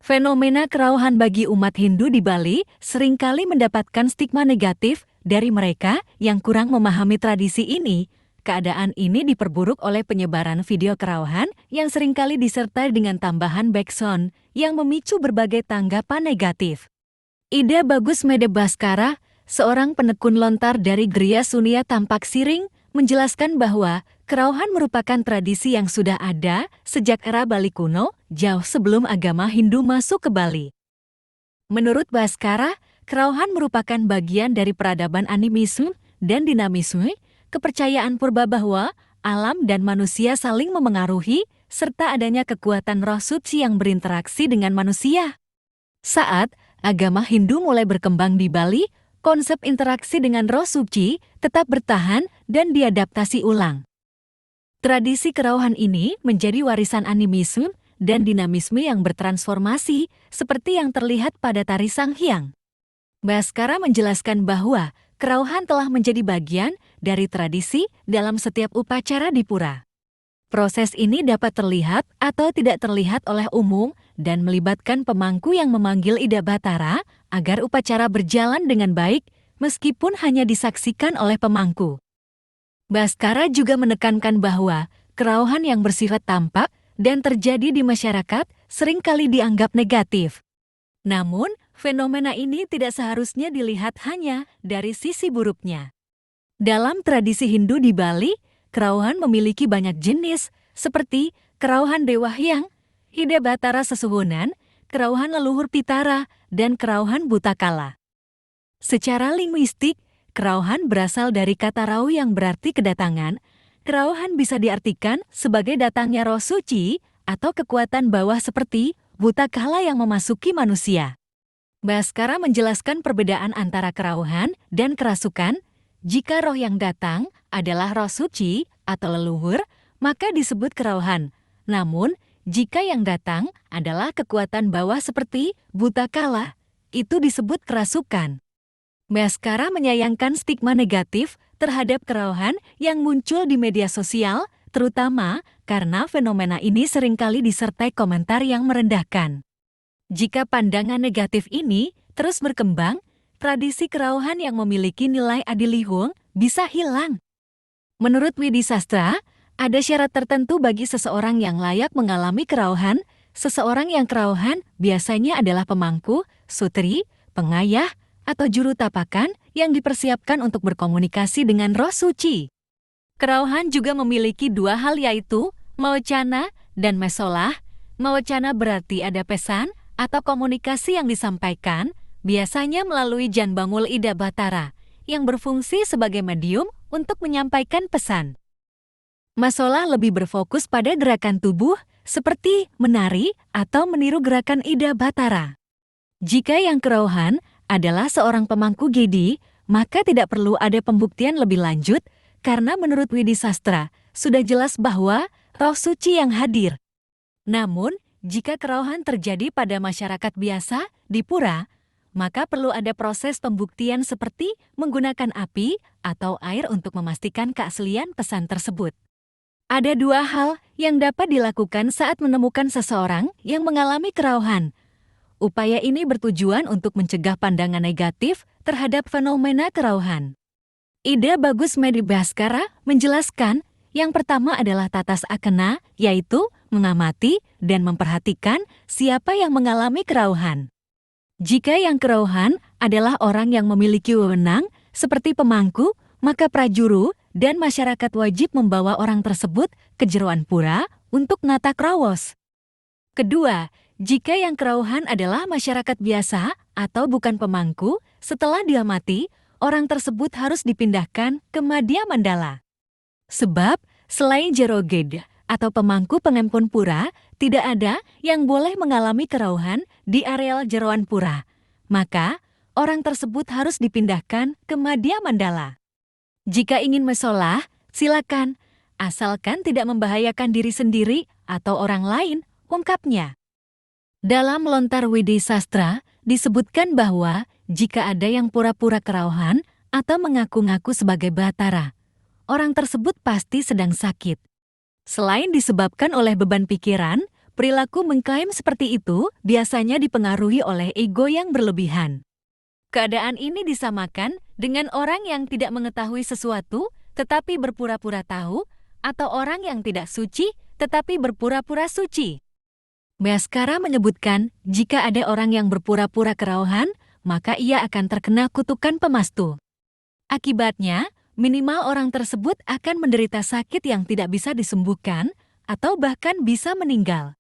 Fenomena kerauhan bagi umat Hindu di Bali seringkali mendapatkan stigma negatif dari mereka yang kurang memahami tradisi ini. Keadaan ini diperburuk oleh penyebaran video kerauhan yang seringkali disertai dengan tambahan backsound yang memicu berbagai tanggapan negatif. Ida Bagus Mede Baskara, seorang penekun lontar dari Gria Sunia Tampak Siring, menjelaskan bahwa kerauhan merupakan tradisi yang sudah ada sejak era Bali kuno, jauh sebelum agama Hindu masuk ke Bali. Menurut Baskara, kerauhan merupakan bagian dari peradaban animisme dan dinamisme, kepercayaan purba bahwa alam dan manusia saling memengaruhi, serta adanya kekuatan roh suci yang berinteraksi dengan manusia. Saat agama Hindu mulai berkembang di Bali, konsep interaksi dengan roh suci tetap bertahan dan diadaptasi ulang. Tradisi kerauhan ini menjadi warisan animisme dan dinamisme yang bertransformasi, seperti yang terlihat pada tari Sanghyang. Baskara menjelaskan bahwa kerauhan telah menjadi bagian dari tradisi dalam setiap upacara di pura. Proses ini dapat terlihat atau tidak terlihat oleh umum dan melibatkan pemangku yang memanggil Ida Batara agar upacara berjalan dengan baik meskipun hanya disaksikan oleh pemangku. Baskara juga menekankan bahwa kerauhan yang bersifat tampak dan terjadi di masyarakat seringkali dianggap negatif. Namun, fenomena ini tidak seharusnya dilihat hanya dari sisi buruknya. Dalam tradisi Hindu di Bali, kerauhan memiliki banyak jenis, seperti kerauhan Dewa Hyang, Ida Batara Sesuhunan, kerauhan leluhur Pitara, dan kerauhan Butakala. Secara linguistik, kerauhan berasal dari kata rau yang berarti kedatangan. Kerauhan bisa diartikan sebagai datangnya roh suci atau kekuatan bawah seperti Butakala yang memasuki manusia. Baskara menjelaskan perbedaan antara kerauhan dan kerasukan. Jika roh yang datang adalah roh suci atau leluhur, maka disebut kerauhan. Namun, jika yang datang adalah kekuatan bawah seperti Butakala, itu disebut kerasukan. Baskara menyayangkan stigma negatif terhadap kerauhan yang muncul di media sosial, terutama karena fenomena ini seringkali disertai komentar yang merendahkan. Jika pandangan negatif ini terus berkembang, tradisi kerauhan yang memiliki nilai adiluhung bisa hilang. Menurut Widi Sastra, ada syarat tertentu bagi seseorang yang layak mengalami kerauhan. Seseorang yang kerauhan biasanya adalah pemangku, sutri, pengayah, atau juru tapakan yang dipersiapkan untuk berkomunikasi dengan roh suci. Kerauhan juga memiliki dua hal, yaitu mawacana dan mesolah. Mawacana berarti ada pesan atau komunikasi yang disampaikan, biasanya melalui Janbangul Ida Batara, yang berfungsi sebagai medium untuk menyampaikan pesan. Masolah lebih berfokus pada gerakan tubuh, seperti menari atau meniru gerakan Ida Batara. Jika yang kerauhan adalah seorang pemangku Gedi, maka tidak perlu ada pembuktian lebih lanjut, karena menurut Widi Sastra, sudah jelas bahwa roh suci yang hadir. Namun, jika kerauhan terjadi pada masyarakat biasa di pura, maka perlu ada proses pembuktian seperti menggunakan api atau air untuk memastikan keaslian pesan tersebut. Ada dua hal yang dapat dilakukan saat menemukan seseorang yang mengalami kerauhan. Upaya ini bertujuan untuk mencegah pandangan negatif terhadap fenomena kerauhan. Ida Bagus Mede Baskara menjelaskan, yang pertama adalah tatas akena, yaitu mengamati dan memperhatikan siapa yang mengalami kerauhan. Jika yang kerauhan adalah orang yang memiliki wewenang, seperti pemangku, maka prajuru dan masyarakat wajib membawa orang tersebut ke jeroan pura untuk nata krawos. Kedua, jika yang kerauhan adalah masyarakat biasa atau bukan pemangku, setelah dia mati, orang tersebut harus dipindahkan ke Madya Mandala. Sebab, selain Jeroged atau pemangku pengempun pura, tidak ada yang boleh mengalami kerauhan di areal jeroan pura. Maka, orang tersebut harus dipindahkan ke Madya Mandala. Jika ingin mesolah, silakan, asalkan tidak membahayakan diri sendiri atau orang lain, ungkapnya. Dalam lontar Widi Sastra, disebutkan bahwa jika ada yang pura-pura kerauhan atau mengaku-ngaku sebagai Batara, orang tersebut pasti sedang sakit. Selain disebabkan oleh beban pikiran, Perilaku mengklaim seperti itu biasanya dipengaruhi oleh ego yang berlebihan. Keadaan ini disamakan dengan orang yang tidak mengetahui sesuatu tetapi berpura-pura tahu, atau orang yang tidak suci tetapi berpura-pura suci. Bhaskara menyebutkan, jika ada orang yang berpura-pura kerauhan, maka ia akan terkena kutukan pemastu. Akibatnya, minimal orang tersebut akan menderita sakit yang tidak bisa disembuhkan, atau bahkan bisa meninggal.